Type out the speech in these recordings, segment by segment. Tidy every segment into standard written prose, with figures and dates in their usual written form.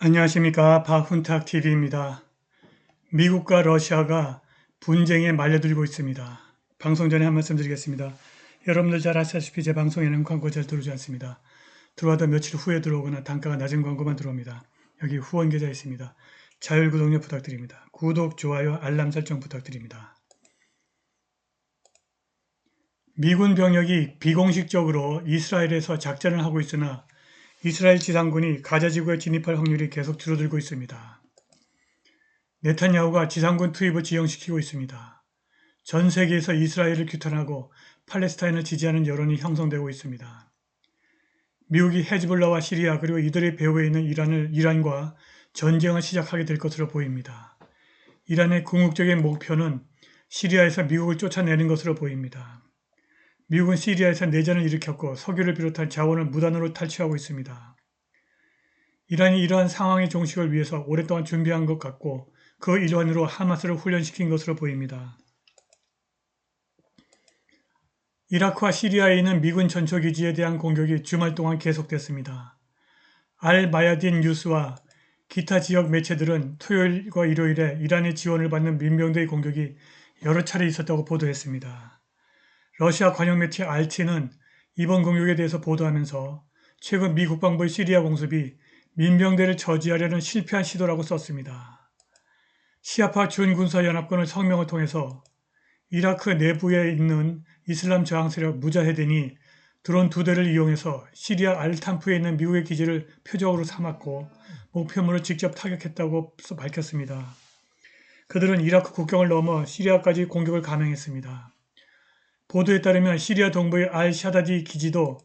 안녕하십니까. 박훈탁TV입니다. 미국과 러시아가 분쟁에 말려들고 있습니다. 방송 전에 한 말씀 드리겠습니다. 여러분들 잘 아시다시피 제 방송에는 광고 잘 들어오지 않습니다. 들어와도 며칠 후에 들어오거나 단가가 낮은 광고만 들어옵니다. 여기 후원 계좌 있습니다. 자율 구독료 부탁드립니다. 구독, 좋아요, 알람 설정 부탁드립니다. 미군 병력이 비공식적으로 이스라엘에서 작전을 하고 있으나 이스라엘 지상군이 가자 지구에 진입할 확률이 계속 줄어들고 있습니다. 네탄야후가 지상군 투입을 지연시키고 있습니다. 전 세계에서 이스라엘을 규탄하고 팔레스타인을 지지하는 여론이 형성되고 있습니다. 미국이 헤즈볼라와 시리아 그리고 이들의 배후에 있는 이란과 전쟁을 시작하게 될 것으로 보입니다. 이란의 궁극적인 목표는 시리아에서 미국을 쫓아내는 것으로 보입니다. 미국은 시리아에서 내전을 일으켰고 석유를 비롯한 자원을 무단으로 탈취하고 있습니다. 이란이 이러한 상황의 종식을 위해서 오랫동안 준비한 것 같고 그 일환으로 하마스를 훈련시킨 것으로 보입니다. 이라크와 시리아에 있는 미군 전초기지에 대한 공격이 주말 동안 계속됐습니다. 알 마야딘 뉴스와 기타 지역 매체들은 토요일과 일요일에 이란의 지원을 받는 민병대의 공격이 여러 차례 있었다고 보도했습니다. 러시아 관영 매체 RT는 이번 공격에 대해서 보도하면서 최근 미 국방부의 시리아 공습이 민병대를 저지하려는 실패한 시도라고 썼습니다. 시아파 준군사연합군의 성명을 통해서 이라크 내부에 있는 이슬람 저항 세력 무자헤딘이 드론 2대를 이용해서 시리아 알탄프에 있는 미국의 기지를 표적으로 삼았고 목표물을 직접 타격했다고 밝혔습니다. 그들은 이라크 국경을 넘어 시리아까지 공격을 감행했습니다. 보도에 따르면 시리아 동부의 알-샤다디 기지도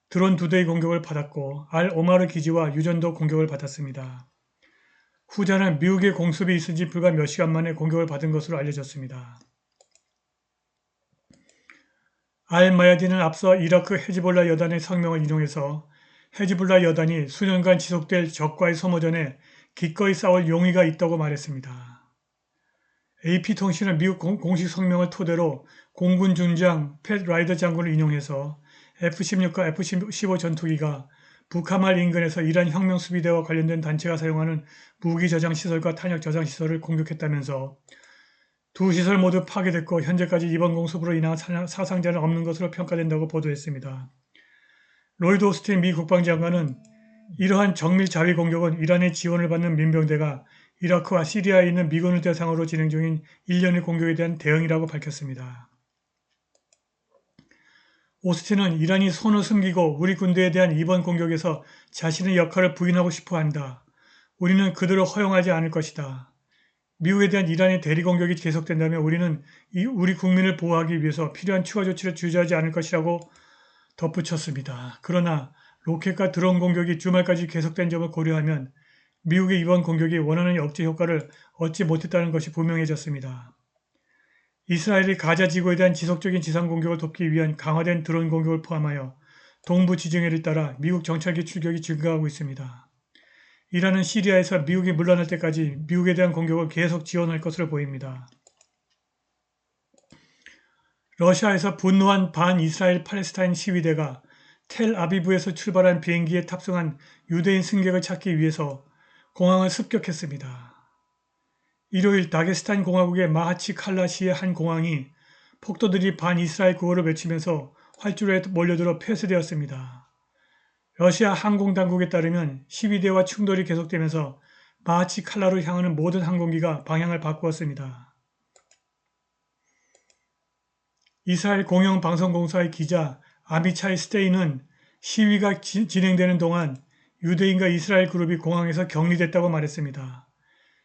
드론 2대의 공격을 받았고 알-오마르 기지와 유전도 공격을 받았습니다. 후자는 미국의 공습이 있은 지 불과 몇 시간 만에 공격을 받은 것으로 알려졌습니다. 알-마야딘은 앞서 이라크 헤즈볼라 여단의 성명을 인용해서 헤즈볼라 여단이 수년간 지속될 적과의 소모전에 기꺼이 싸울 용의가 있다고 말했습니다. AP통신은 미국 공식 성명을 토대로 공군 중장 팻 라이더 장군을 인용해서 F-16과 F-15 전투기가 북하말 인근에서 이란 혁명수비대와 관련된 단체가 사용하는 무기 저장 시설과 탄약 저장 시설을 공격했다면서 두 시설 모두 파괴됐고 현재까지 이번 공습으로 인한 사상자는 없는 것으로 평가된다고 보도했습니다. 로이드 오스틴 미 국방장관은 이러한 정밀 자위 공격은 이란의 지원을 받는 민병대가 이라크와 시리아에 있는 미군을 대상으로 진행 중인 일련의 공격에 대한 대응이라고 밝혔습니다. 오스틴은 이란이 손을 숨기고 우리 군대에 대한 이번 공격에서 자신의 역할을 부인하고 싶어 한다. 우리는 그들을 허용하지 않을 것이다. 미국에 대한 이란의 대리 공격이 계속된다면 우리는 우리 국민을 보호하기 위해서 필요한 추가 조치를 주저하지 않을 것이라고 덧붙였습니다. 그러나 로켓과 드론 공격이 주말까지 계속된 점을 고려하면 미국의 이번 공격이 원하는 억제 효과를 얻지 못했다는 것이 분명해졌습니다. 이스라엘이 가자 지구에 대한 지속적인 지상 공격을 돕기 위한 강화된 드론 공격을 포함하여 동부 지정해를 따라 미국 정찰기 출격이 증가하고 있습니다. 이란은 시리아에서 미국이 물러날 때까지 미국에 대한 공격을 계속 지원할 것으로 보입니다. 러시아에서 분노한 반이스라엘 팔레스타인 시위대가 텔아비브에서 출발한 비행기에 탑승한 유대인 승객을 찾기 위해서 공항을 습격했습니다. 일요일 다게스탄 공화국의 마하치 칼라시의 한 공항이 폭도들이 반이스라엘 구호를 외치면서 활주로에 몰려들어 폐쇄되었습니다. 러시아 항공당국에 따르면 시위대와 충돌이 계속되면서 마하치 칼라로 향하는 모든 항공기가 방향을 바꾸었습니다. 이스라엘 공영방송공사의 기자 아미차이 스테인은 시위가 진행되는 동안 유대인과 이스라엘 그룹이 공항에서 격리됐다고 말했습니다.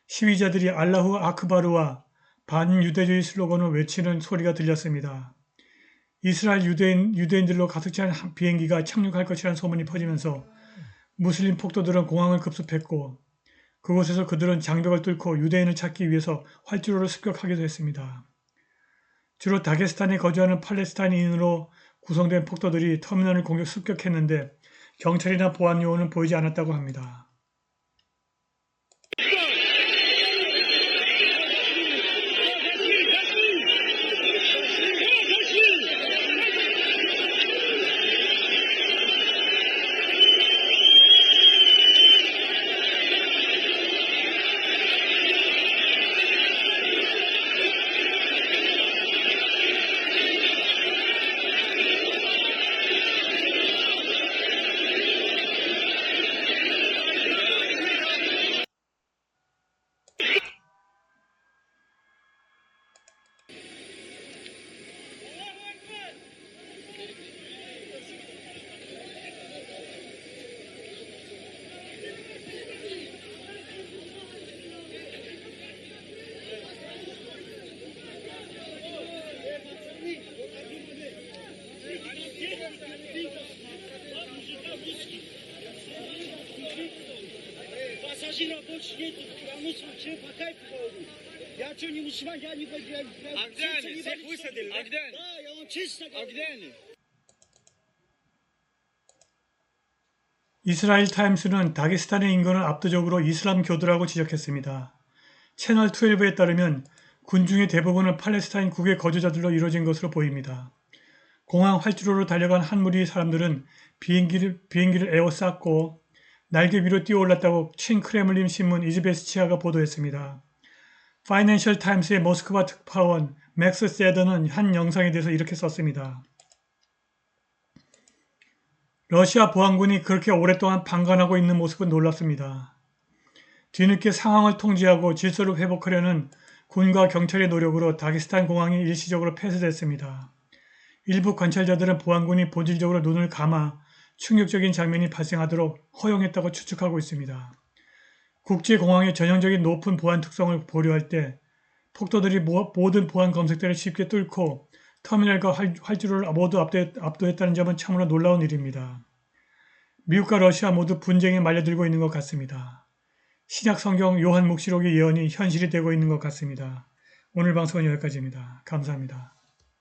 시위자들이 알라후 아크바르와 반유대주의 슬로건을 외치는 소리가 들렸습니다. 이스라엘 유대인들로 가득 찬 비행기가 착륙할 것이라는 소문이 퍼지면서 무슬림 폭도들은 공항을 급습했고 그곳에서 그들은 장벽을 뚫고 유대인을 찾기 위해서 활주로를 습격하기도 했습니다. 주로 다게스탄에 거주하는 팔레스타인인으로 구성된 폭도들이 터미널을 습격했는데 경찰이나 보안 요원은 보이지 않았다고 합니다. Один рабочий день промышленного человека по кайфу проводит. Я что, не мусульман, я не... А где они? Всех высадили? А где они? Да, я вам честно А говорю. где они? 이스라엘 타임스는 다게스탄의 인구는 압도적으로 이슬람교도라고 지적했습니다. 채널 12에 따르면 군중의 대부분은 팔레스타인 국외 거주자들로 이루어진 것으로 보입니다. 공항 활주로로 달려간 한 무리 사람들은 비행기를 에워쌌고 날개 위로 뛰어올랐다고 친크레물린 신문 이즈베스치아가 보도했습니다. 파이낸셜 타임스의 모스크바 특파원 맥스 세더는 한 영상에 대해서 이렇게 썼습니다. 러시아 보안군이 그렇게 오랫동안 방관하고 있는 모습은 놀랍습니다. 뒤늦게 상황을 통제하고 질서를 회복하려는 군과 경찰의 노력으로 다게스탄 공항이 일시적으로 폐쇄됐습니다. 일부 관찰자들은 보안군이 본질적으로 눈을 감아 충격적인 장면이 발생하도록 허용했다고 추측하고 있습니다. 국제공항의 전형적인 높은 보안 특성을 보류할 때 폭도들이 모든 보안 검색대를 쉽게 뚫고 터미널과 활주로를 모두 압도했다는 점은 참으로 놀라운 일입니다. 미국과 러시아 모두 분쟁에 말려들고 있는 것 같습니다. 신약 성경 요한 묵시록의 예언이 현실이 되고 있는 것 같습니다. 오늘 방송은 여기까지입니다. 감사합니다.